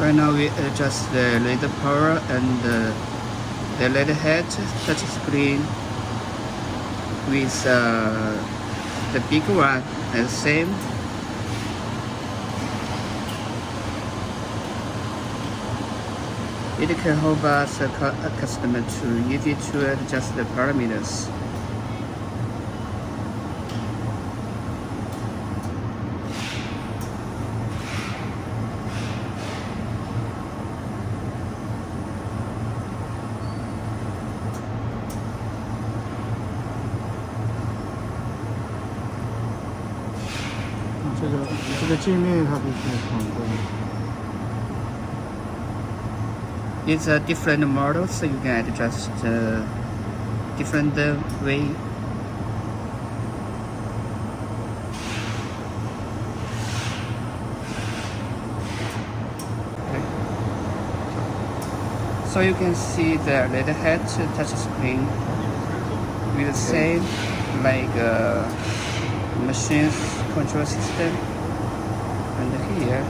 Right now we adjust the laser power and the laser head touch screen with the big one as same. It can help us customer to easy to adjust the parameters. 아, 这个界面它不是很多。 It's a different model, so you can adjust different way. Okay. So you can see the laser head touch screen with the same like machine's control system, and here